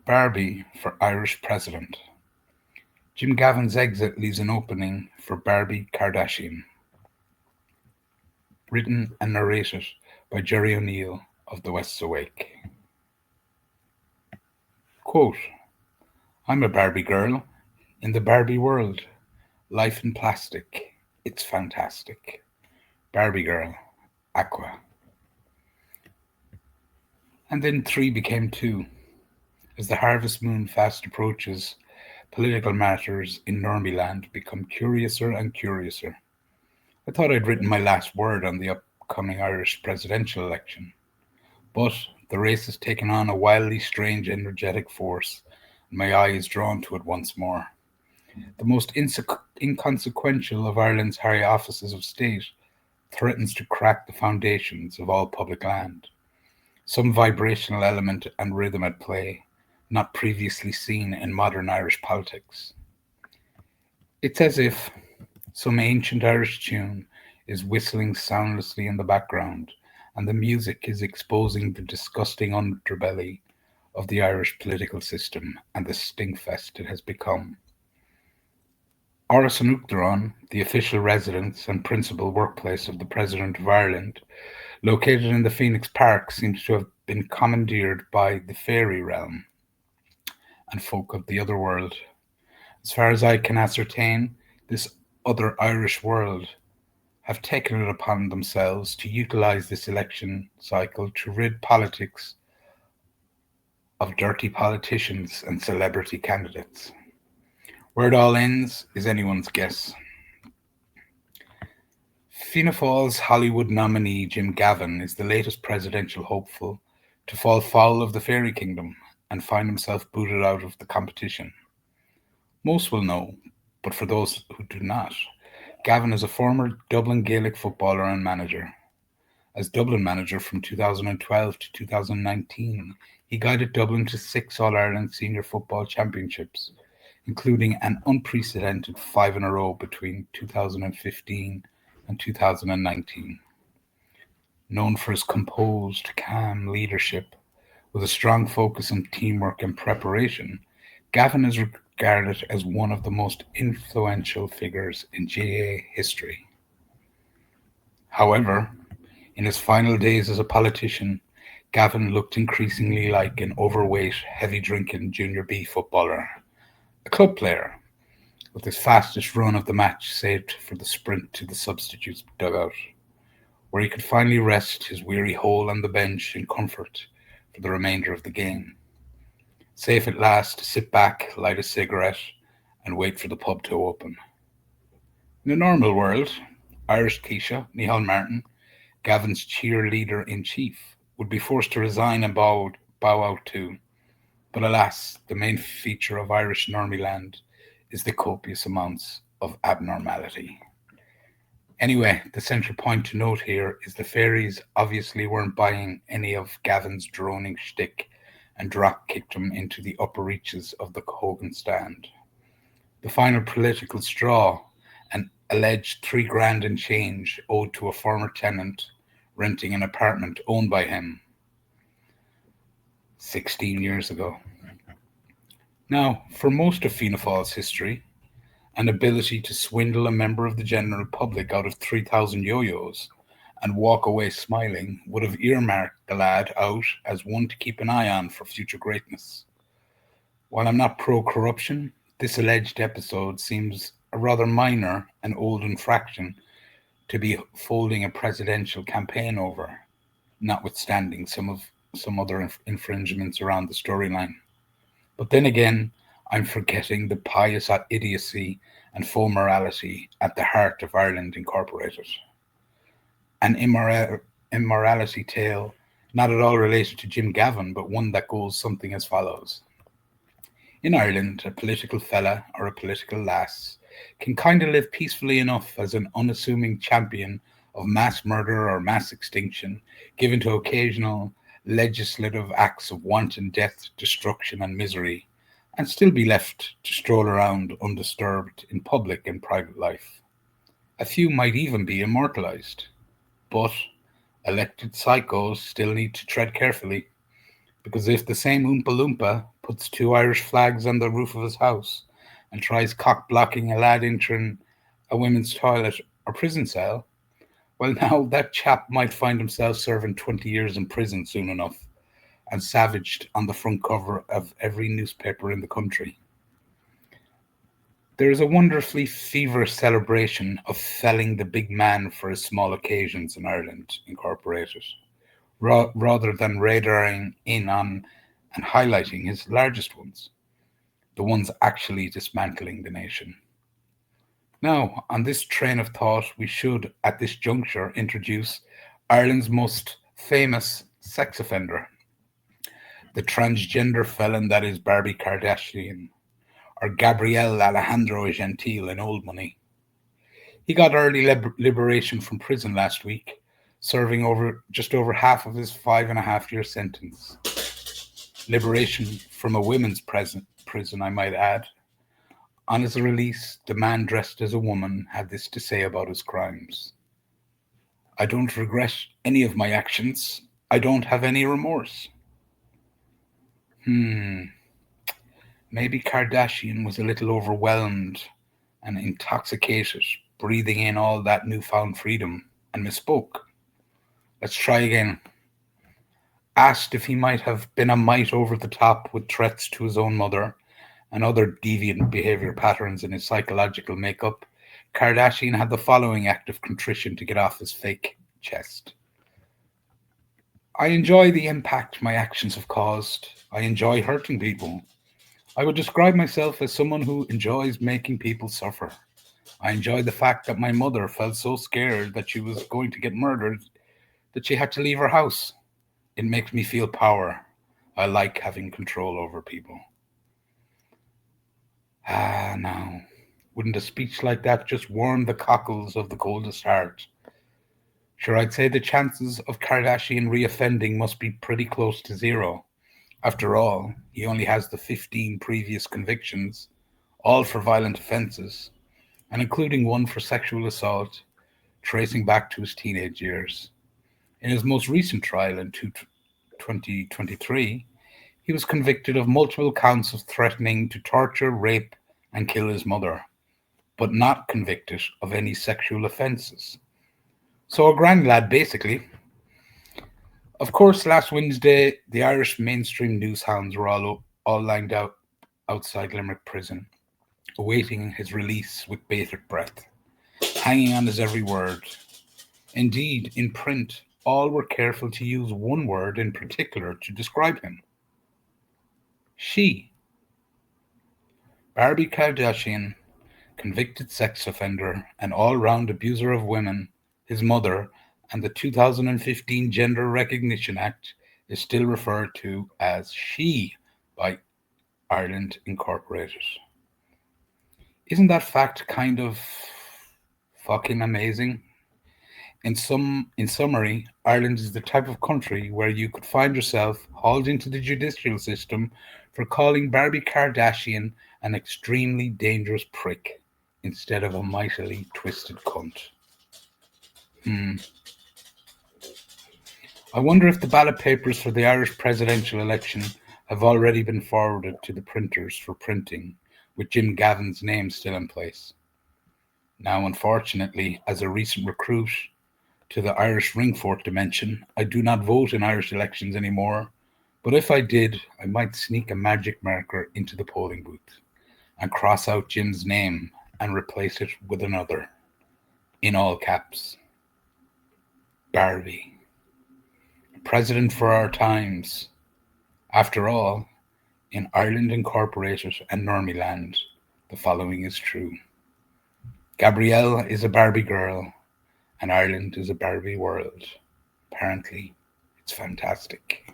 Barbi for Irish president. Jim Gavin's exit leaves an opening for Barbi Kardashian. Written and narrated by Jerry O'Neill of The West's Awake. Quote, I'm a Barbie girl in the Barbie world. Life in plastic. It's fantastic. Barbie girl. Aqua. And then 3 became 2. As the harvest moon fast approaches, political matters in Normieland become curiouser and curiouser. I thought I'd written my last word on the upcoming Irish presidential election, but the race has taken on a wildly strange energetic force, and my eye is drawn to it once more. The most inconsequential of Ireland's high offices of state threatens to crack the foundations of all public land. Some vibrational element and rhythm at play, not previously seen in modern Irish politics. It's as if some ancient Irish tune is whistling soundlessly in the background, and the music is exposing the disgusting underbelly of the Irish political system and the stinkfest it has become. Áras an Uachtaráin, the official residence and principal workplace of the President of Ireland, located in the Phoenix Park, seems to have been commandeered by the fairy realm and folk of the other world. As far as I can ascertain, this other Irish world have taken it upon themselves to utilise this election cycle to rid politics of dirty politicians and celebrity candidates. Where it all ends is anyone's guess. Fianna Fáil's Hollywood nominee Jim Gavin is the latest presidential hopeful to fall foul of the fairy kingdom and find himself booted out of the competition. Most will know, but for those who do not, Gavin is a former Dublin Gaelic footballer and manager. As Dublin manager from 2012 to 2019, he guided Dublin to 6 All-Ireland Senior Football Championships, including an unprecedented 5 in a row between 2015 and 2019. Known for his composed, calm leadership with a strong focus on teamwork and preparation, Gavin is regarded as one of the most influential figures in GAA history. However, in his final days as a politician, Gavin looked increasingly like an overweight, heavy-drinking Junior B footballer, a club player, with his fastest run of the match saved for the sprint to the substitutes dugout, where he could finally rest his weary hole on the bench in comfort for the remainder of the game. Safe at last to sit back, light a cigarette, and wait for the pub to open. In a normal world, Irish Taoiseach Micheál Martin, Gavin's cheerleader-in-chief, would be forced to resign and bow out too. But alas, the main feature of Irish Normieland is the copious amounts of abnormality. Anyway, the central point to note here is the fairies obviously weren't buying any of Gavin's droning shtick and drop-kicked him into the upper reaches of the Hogan stand. The final political straw, an alleged $3,000 in change owed to a former tenant renting an apartment owned by him 16 years ago. Now, for most of Fianna Fáil's history, an ability to swindle a member of the general public out of 3,000 yo-yos and walk away smiling would have earmarked the lad out as one to keep an eye on for future greatness. While I'm not pro-corruption, this alleged episode seems a rather minor and old infraction to be folding a presidential campaign over, notwithstanding some other infringements around the storyline. But then again, I'm forgetting the pious idiocy and faux morality at the heart of Ireland Incorporated. An immorality tale not at all related to Jim Gavin, but one that goes something as follows. In Ireland, a political fella or a political lass can kind of live peacefully enough as an unassuming champion of mass murder or mass extinction, given to occasional legislative acts of wanton death, destruction, and misery, and still be left to stroll around undisturbed in public and private life. A few might even be immortalized. But elected psychos still need to tread carefully, because if the same Oompa Loompa puts two Irish flags on the roof of his house, and tries cock blocking a lad entering a women's toilet or prison cell, well, now that chap might find himself serving 20 years in prison soon enough and savaged on the front cover of every newspaper in the country. There is a wonderfully feverish celebration of felling the big man for his small occasions in Ireland Incorporated, rather than radaring in on and highlighting his largest ones, the ones actually dismantling the nation. Now, on this train of thought, we should, at this juncture, introduce Ireland's most famous sex offender, the transgender felon that is Barbie Kardashian, or Gabrielle Alejandro Gentil in old money. He got early liberation from prison last week, serving over just over half of his 5.5 year sentence. Liberation from a women's prison, I might add. On his release, the man dressed as a woman had this to say about his crimes. I don't regret any of my actions. I don't have any remorse. Hmm, maybe Kardashian was a little overwhelmed and intoxicated, breathing in all that newfound freedom, and misspoke. Let's try again. Asked if he might have been a mite over the top with threats to his own mother and other deviant behavior patterns in his psychological makeup, Kardashian had the following act of contrition to get off his fake chest. I enjoy the impact my actions have caused. I enjoy hurting people. I would describe myself as someone who enjoys making people suffer. I enjoy the fact that my mother felt so scared that she was going to get murdered that she had to leave her house. It makes me feel power. I like having control over people. Ah, now, wouldn't a speech like that just warm the cockles of the coldest heart? Sure, I'd say the chances of Kardashian reoffending must be pretty close to zero. After all, he only has the 15 previous convictions, all for violent offences, and including one for sexual assault, tracing back to his teenage years. In his most recent trial in 2023, he was convicted of multiple counts of threatening to torture, rape, and kill his mother, but not convicted of any sexual offences. So a grand lad, basically. Of course, last Wednesday, the Irish mainstream news hounds were all lined out outside Limerick prison, awaiting his release with bated breath, hanging on his every word. Indeed, in print, all were careful to use one word in particular to describe him: she. Barbi Kardashian, convicted sex offender and all round abuser of women, his mother, and the 2015 Gender Recognition Act, is still referred to as she by Ireland Incorporated. Isn't that fact kind of fucking amazing? In summary, Ireland is the type of country where you could find yourself hauled into the judicial system for calling Barbie Kardashian an extremely dangerous prick instead of a mightily twisted cunt. Hmm. I wonder if the ballot papers for the Irish presidential election have already been forwarded to the printers for printing, with Jim Gavin's name still in place. Now, unfortunately, as a recent recruit to the Irish Ringfort dimension, I do not vote in Irish elections anymore, but if I did, I might sneak a magic marker into the polling booth and cross out Jim's name and replace it with another, in all caps: Barbi, president for our times. After all, in Ireland Incorporated and Normieland, the following is true. Gabrielle is a Barbie girl, and Ireland is a Barbie world. Apparently, it's fantastic.